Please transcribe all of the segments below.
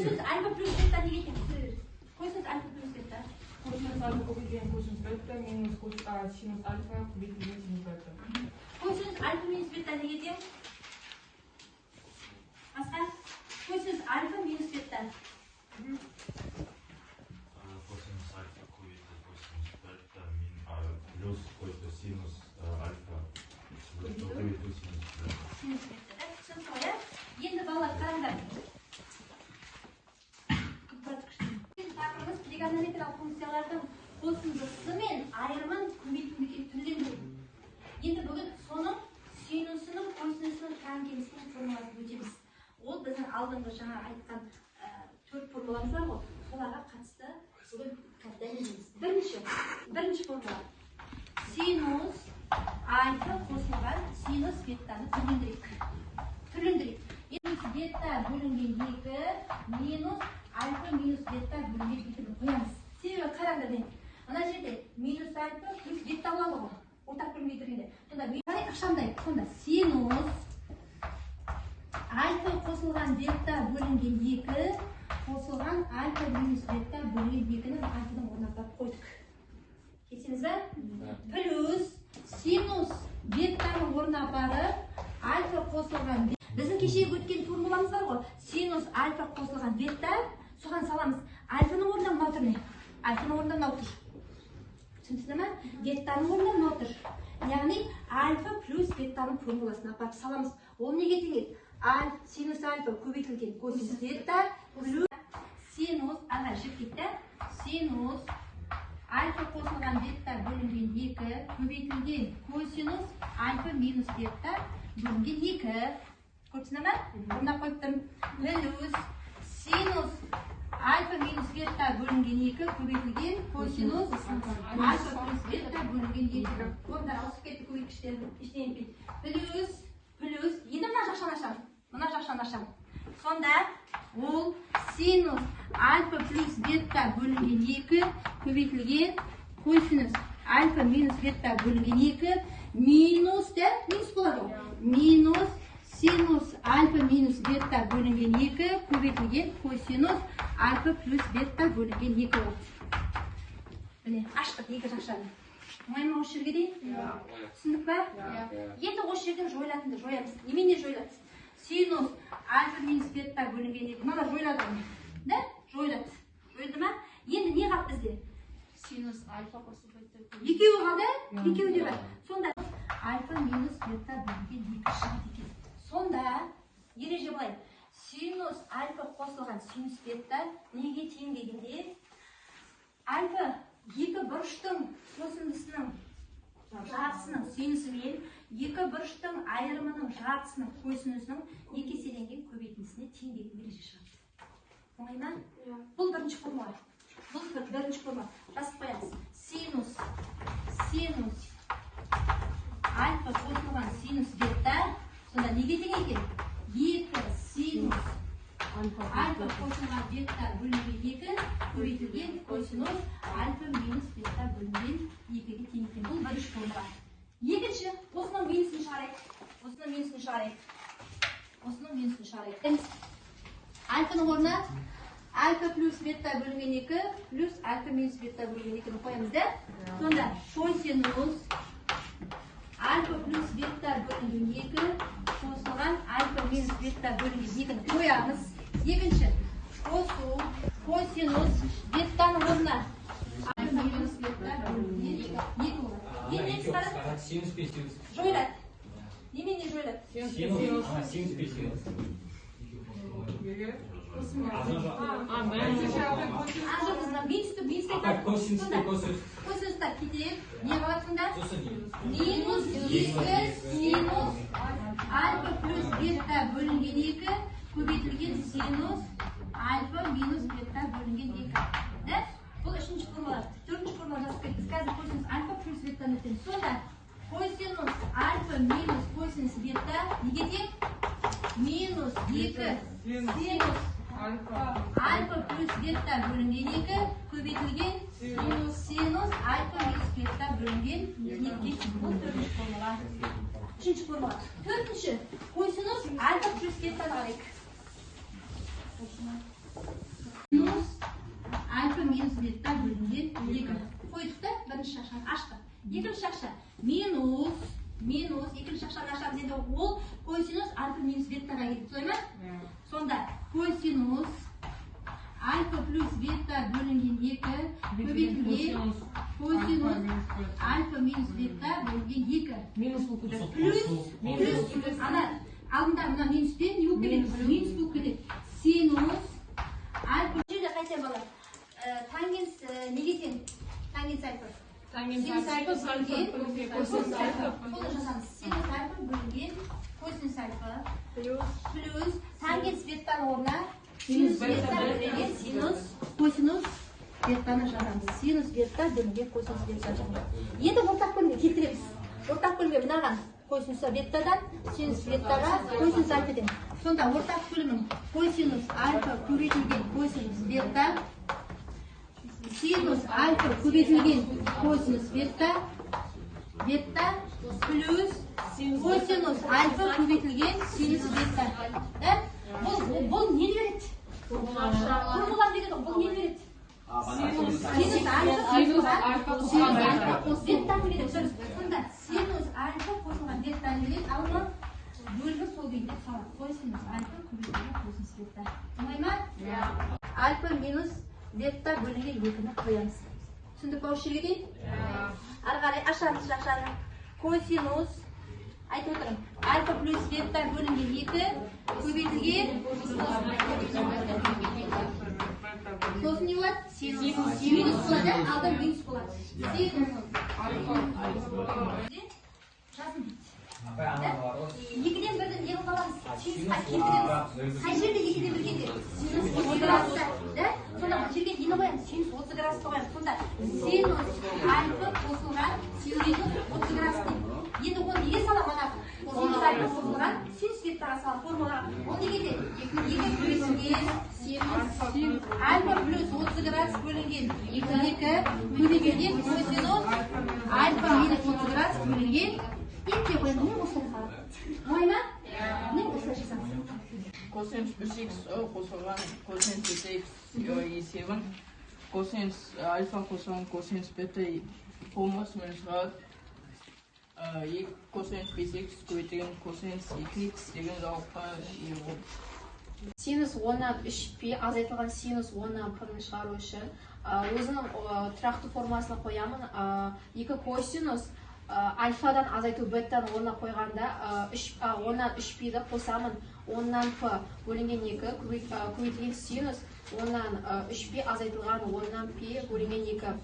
Косинус альфа плюс бета неге тең? Косинус альфа плюс бета. Косинус альфа көбейтілген косинус бета минус синус альфа көбейтілген синус бета. Косинус альфа минус бета неге тең? Басқа? Косинус альфа минус бета. Косинус альфа көбейтілген косинус бета плюс синус альфа көбейтілген синус бета. Синус бета, да? Түсініп қой, иә? Енді балалар қараңдар. Тақырыбымыз тригонометриялық функциялардың қосындысы мен айырымын көбейтілген түрлендіру. Енді бүгін соның синусының, косинусының тангенсінің формуласын өтеміз. Ол біздің алдыңғы жаңа айтқан 4 формуламыз бар ғой, соларға қатысты бүгін дәлелдейміз. Бірінші формула. Синус альфа қосылған синус беттаны түрлендірейік. Синус бетта бөлінген 2 минус альфа минус бетта бөлінген 2-ні қоямыз. Себебі қараңдар мен. Мына жерде минус альфа плюс бетта болады ғой. Ортақ бөлінген түрінде. Сонда ықшамдай. Сонда синус альфа қосылған бетта бөлінген 2 қосылған альфа минус бетта бөлінген 2-ні альфадан орнатып қойдық. Кесеміз бе? Плюс синус беттаны орнына барып альфа қосылған бетта. Біздің кешегі өткен формуламыз бар ғой. Синус альфа қосылған бетта, соған саламыз. Альфаның орнында мынау тұр не? Альфаның орнында мынау тұр. Түсінсіз ме? Беттаның орнында мынау тұр. Яғни альфа плюс беттаның формуласын апарып саламыз. Ол неге тең еді? Синус альфа көбейтілген косинус бетта плюс синус ана жіп кетті. Синус альфа қосылған бетта бөлінген 2 көбейтілген косинус альфа минус бетта бөлінген 2. Көрсіне ме? Бұнда қойыптым. Плюс синус альфа минус бетта бөлінген 2 көбейтілген косинус альфа плюс бетта бөлінген 2. Онда ауысып кетті көбейткіштер. Плюс енді мына жақшаны ашам. Сонда ол синус альфа плюс бетта бөлінген 2 көбейтілген косинус альфа минус бетта бөлінген 2 минус болады ғой. Минус синус альфа минус бетта бөлінген 2 көбейтілген косинус альфа плюс бетта бөлінген 2 болады. Міне, аштық екі жақшаны. Оңай ма осы жерге дейін? Түсіндік ба? Енді осы жерден жойылатынды жоямыз. Немене жойылады? Синус альфа минус бетта бөлінген 2. Мына жойылады. Да? Жойылады. Жойылды ма? Енді не қалды бізде? Синус альфа қосылған. Екеуі қалды? Екеуі де бар. Сонда альфа минус бетта бөлінген 2 шығады екен. Сонда ереже былай. Синус альфа қосылған синус бетта неге тең дегенде альфа екі бұрыштың қосындысының жартысының синусы мен екі бұрыштың айырымының жартысының косинусының екі еселенген көбейтіндісіне тең деген ереже шығады. Оңай ма? Бұл бірінші формула. Жазып қоямыз. Синус альфа қосылған синус бетта сонда неге тең екен? 2 синус альфа қосылған бетта бөлінген 2 көбейтілген косинус альфа минус бетта бөлінген 2-ге тең екен. Бұл бірінші формула. Екінші, осының минусын шығарайық. Альфаның орнына альфа плюс бетта бөлінген 2 плюс альфа минус бетта бөлінген 2-ні қоямыз да? Сонда косинус альфа плюс бетта бөлінген 2 қосылған альфа минус бетта бөлінген 2-ні қоямыз. Екінші, қосу косинус беттаның орнына альфа минус бетта бөлінген 2 болады. Енді неміз қарап? Синус пен синус. Жойылады. Немене жойылады? Синус пен синус. Косинустар кетеді. Не қалады сонда? Минус 2 синус альфа плюс бетта бөлінген 2 көбейтілген синус альфа минус бетта бөлінген 2. Да? Бұл үшінші формула. Төртінші формула жазып кеттік. Қазір косинус альфа плюс беттаны өтеміз. Сонда косинус альфа минус косинус бетта неге тең? Минус 2 синус альфа плюс бетта бөлінген 2 көбейтілген синус альфа минус бетта бөлінген 2. Бұл төртінші формула. Үшінші формула. Төртінші косинус альфа плюс беттаны қарайық. Минус альфа минус бета бөлінген 2. Қойдық та, бірінші шақшаны аштық. Екінші шақша минус, екінші шақшаны ашамыз енді ол косинус альфа минус бетаға келді. Солай ма? Сонда косинус альфа плюс бета бөлінген 2 көбейтілген косинус альфа минус бета бөлінген 2. Минус болып Плюс, ана алдында мына минуспен не болып кетеді? Минус болып кетеді. Синус альфа жерде қайтем бала. Тангенс неге тең? Тангенс альфа. Синус альфа бөлінген косинус альфа. Соны жазамыз. Синус альфа бөлінген косинус альфа плюс тангенс беттаның орнына синус бетта бөлінген синус косинус беттаны жазамыз. Синус бетта бөлінген косинус беттаны жазамыз. Енді ортақ бөлімге келтіреміз. Ортақ бөлімге мынаған косинус беттадан синус беттаға косинус альфадан. Сонда ортақ бөлімнің косинус альфа көбейтілген косинус бетта синус альфа көбейтілген косинус бетта плюс косинус альфа көбейтілген синус бетта. Бұл не береді? Формула береді, бұл не береді? Синус альфа бетта береді. Сонда синус альфа қосылған беттаны береді, ал бұл бөлігі сол күйінде қалады. Косинус альфа көбейтілген косинус бетта. Оңай ма? Альфа минус бетта бөлінген 2-ні қоямыз. Түсіндік па осы жерге дейін? Ары қарай ашамыз шақшаны. Косинус, айтып отырмын, альфа плюс бетта бөлінген 2 көбейтілген. Сосын не болады? Синус. Минус болады, алда минус болады. Синус. Жазын. Екіден бірден не қыламыз? Синусқа келтіреміз. Қай жерде екіден бір келді? Синус 30 градуста. Сонда бұл жерге нені қоямыз? Синус 30 градусты қоямыз. Сонда синус альфа қосылған синус 30 градус дейді. Енді оны неге салам ана? Синус альфа қосылған синус беттаға салам формулаға. Ол неге де? 2 көбейтілген синус альфа плюс 30 градус бөлінген 2 көбейтілген косинус альфа минус 30 градус бөлінген 2 қоямыз. Не осылай қалады? Оңай ма? Не осылай жазамыз? Косинус 3х қосылған косинус 2х есебін косинус альфа қосылған косинус бета формуласымен шығады. Косинус 5х көбейтілген косинус 2х деген жауапқа ие болды. Синус 10-нан 3π азайтылған синус 10-нан p-ні шығару үшін өзінің тұрақты формасына қоямын. 2 косинус альфадан азайту беттан 10-на қойғанда 10-нан 3π-ді қосамын. 10-нан p бөлінген 2 көбейтілген синус 10-нан 3π азайтылған 10-нан p бөлінген 2.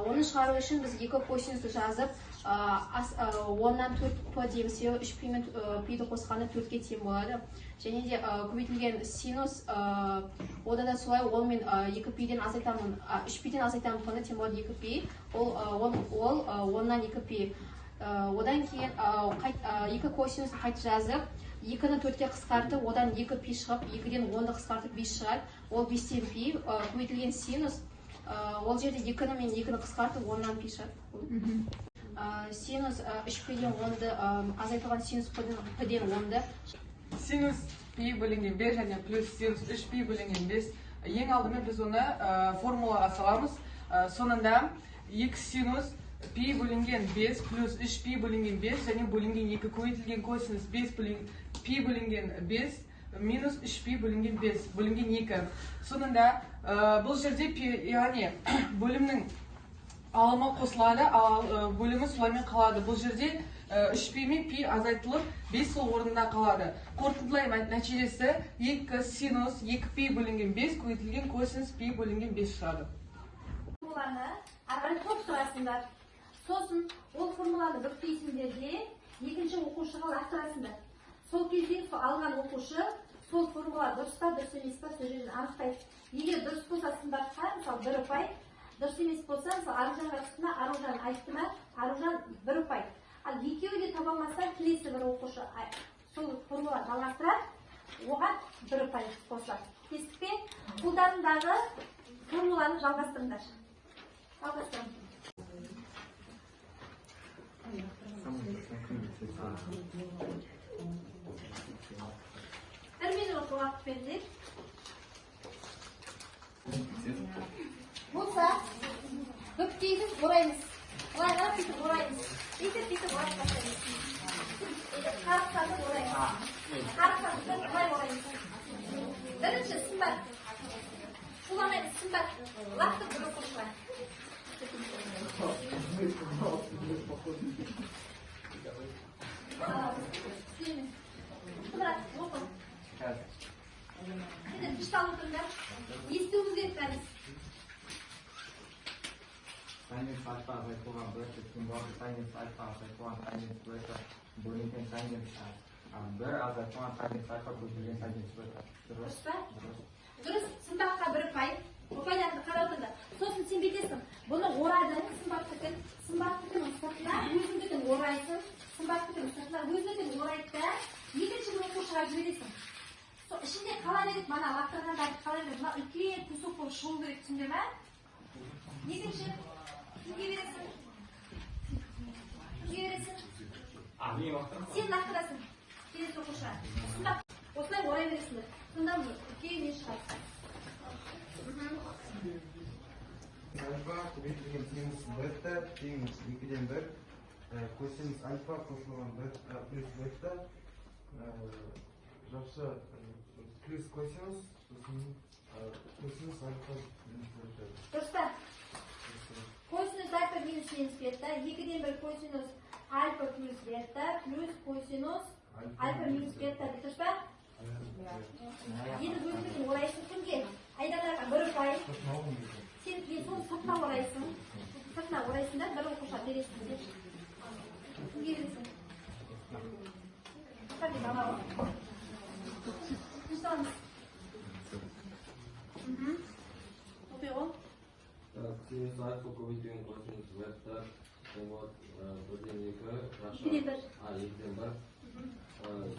Оны шығару үшін біз 2 косинусты жазып 10-нан 4p дейміз. 3π мен p-ді қосқанда 4-ке тең болады. Және де көбейтілген синус ода да солай 10 мен 2π-ден азайтамын. 3π-ден азайтамын p-ні тең болады 2π. Ол 10-нан 2π. Одан кейін 2 косинусты қайта жазып 2-ні 4-ке қысқартып, одан 2π шығып, 2-ден 10-ды қысқартып 5 шығады. Ол 5-тен π. Көбейтілген синус ол жерде 2-ні мен 2-ні қысқартып 10-нан π шығады. Синус 3π-ден 10-ды азайтылған синус p-ден 10-ды. Синус π бөлінген 5 және плюс синус 3π бөлінген 5. Ең алдымен біз оны формулаға саламыз. Сонында x синус π бөлінген 5 плюс 3π бөлінген 5 және бөлінген 2 көбейтілген косинус 5 π бөлінген 5 минус 3π бөлінген 5 бөлінген 2. Сонында бұл жерде яғни бөлімнің алымы қосылады, ал бөлімі солаймен қалады. Бұл жерде 3π мен π азайтылып 5 сол орнында қалады. Қорытындылаймын нәтижесі 2 синус 2π бөлінген 5 көбейтілген косинус π бөлінген 5 шығады. Формуланы ары топ тұрасыңдар. Сосын ол формуланы бүктейсіңдер де екінші оқушыға лақтырасыңдар. Сол кезде алған оқушы сол формула дұрыс па, дұрыс емес па сол жерден анықтайды. Егер дұрыс болса сындарға, мысалы 1 ұпай, дұрыс емес болса, мысалы Аружанға шықты ма, Аружан айтты ма, Аружан 1 ұпай. Ал екеуі де таба алмаса, келесі бір оқушы сол формуланы жалғастырады, оған 1 ұпай қосылады. Кестік пе? Қолдарындағы формуланы жалғастырыңдар. Жалғастырыңдар. Бір минут уақыт беріледі. ораймыз. Олай ғана бүйтіп ораймыз. Бүйтіп орап тастаймыз. Қарып ораймыз. Олай ораймыз. Бірінші сымбат. Шуламаймыз сымбат. Лақтып бір оқушыға. Қыдырат, оқы. Кыштал отырыңдар. Естуіміз керек бәріміз. Тайнес альфа айтылған бір символ тайнес альфа айтылған тайнес бета бөлінген тайнес бір айтылған тайнес альфа көзілген тайнес бета. Дұрыс па? Дұрыс. Сымбатқа бір ұпай. Ұпайларды қарап отырды. Сосын сен бетесің. Бұны орадың сымбаттыкін сыртына өзіңдікін орайсың. Сымбаттыкін сыртына өзіңдікін орайды да екінші бір оқушыға жібересің. Ішінде қалай береді, мана лақтырғандарды қалай береді. Мына үлкен кусок болып шығу керек, түсінде ме? Екінші кімге бересің? Сен лақтырасың. Келесі оқушыға. Осылай орай бересіңдер. Сонда үлкен не шығарсың. Альфа көбейтілген синус бета тең 2-ден 1 косинус альфа қосылған бета плюс бета жақсы плюс косинус альфа минус бета. Дұрыс па? Косинус альфа минус бета 2-ден 1 косинус альфа плюс бета плюс косинус альфа минус бета. Дұрыс па? Енді өзіңдікін орайсың кімге? Айдаларға бір ұпай. Сен соны сыртына орайсың. Сыртына орайсың да бір оқушыға бересің. Кімге бересің? Қандай бала ғой? Құштамыз. Оқи ғой? Синус альфа көбейтілген косинус бета болады 1-ден 2 2-ден 1. 2-ден 1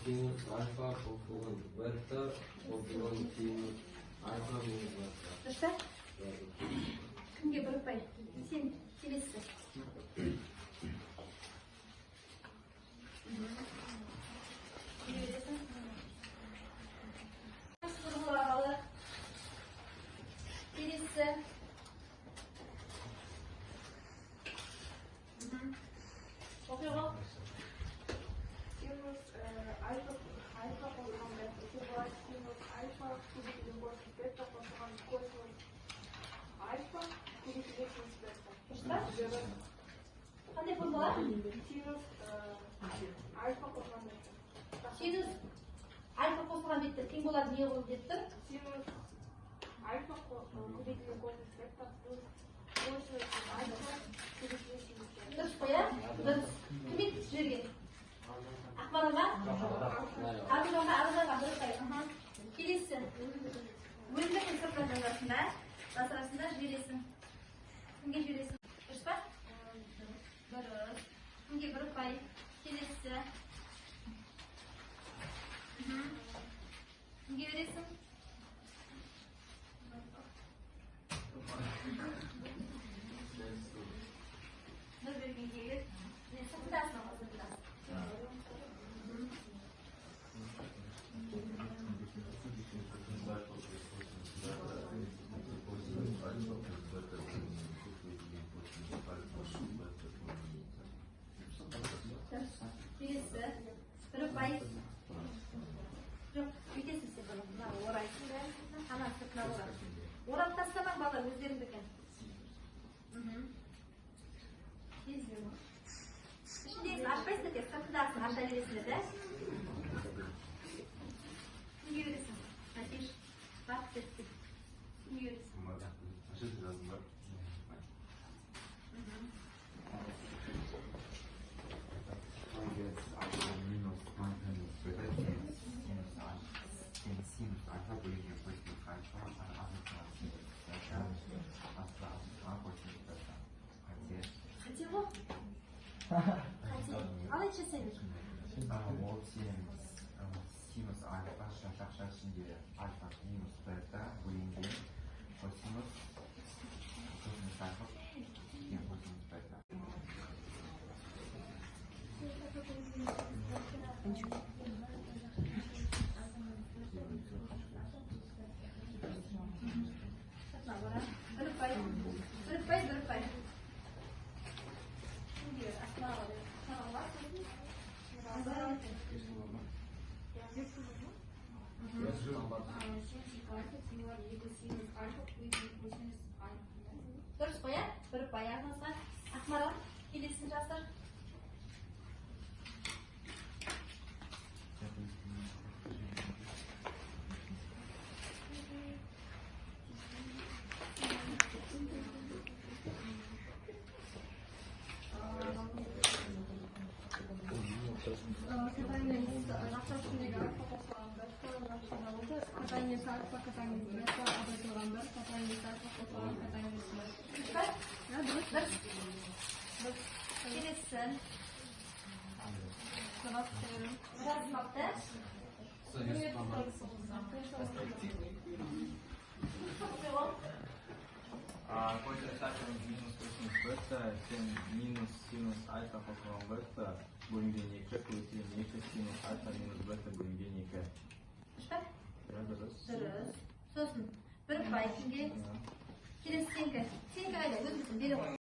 синус альфа қосылған бета қосылған синус альфа минус бета. Дұрыс па? Кімге бір ұпай? Сен келесі. Сұрғылағалы. Келесі. Оқи ғой? Синус альфа қосылған бета синус альфа көбейтілген косинус бета қосылған косинус альфа көбейтілген синус бета. Дұрыс па? Қандай формула? Синус альфа қосылған бета. Синус альфа қосылған бетті тең болады не болып деп тұр? Синус альфа көбейтілген косинус бета плюс косинус альфа көбейтілген синус бета. Дұрыс қой, ә? Дұрыс. Кім еді жіберген? Ақмаралға? Арғанға бір ұпай. Келесі. Өзіңдікін сыртына жасырасында жібересің. Кімге жібересің? Дұрыс па? Дұрыс. Кімге бір ұпай? Келесі. Кімге бересің? Бір берген келіп. Сыртындасың ғой, сыртындасың. Келесі. Бір ұпай. Жоқ, бүйтесің сен бұны. Мына орайсың да. Ана сыртына орап. Орап тастамаң бала өздеріңдікі. Ішіндегісін ашпайсың тек сыртындасың аша бересіңдер да. Кімге бересің? Әтеш. Бақ сеттік. Кімге бересің? Қате ғой? Қате. Ал айтшы сен. Ол синус альфа шақша ішінде альфа минус бета бөлінген косинус альфа деген косинус бета. Бір ұпай. Sinus альфа тең бар 2 синус альфа көбейтілген косинус альфа. Дұрыс қой, иә? Бір баяғыңызға. Ақмарал, келесін жаздар. Катание нақша үстіндегі альфа қосылған бір, нақша алды. Катание альфа, катание бета, азайтылған бір, катание альфа қосылған, катание бір. Дұрыс? Дұрыс. Келесін. Жазмапты. Косинус альфа минус косинус бета тең минус синус альфа қосылған бета бөлінген 2 көбейтілген 2 синус альфа минус бета бөлінген 2. Дұрыс. Сосын, бір бай кімге? Келесі сенкі. Сенкі қайда? Өзіміздің бере ғой.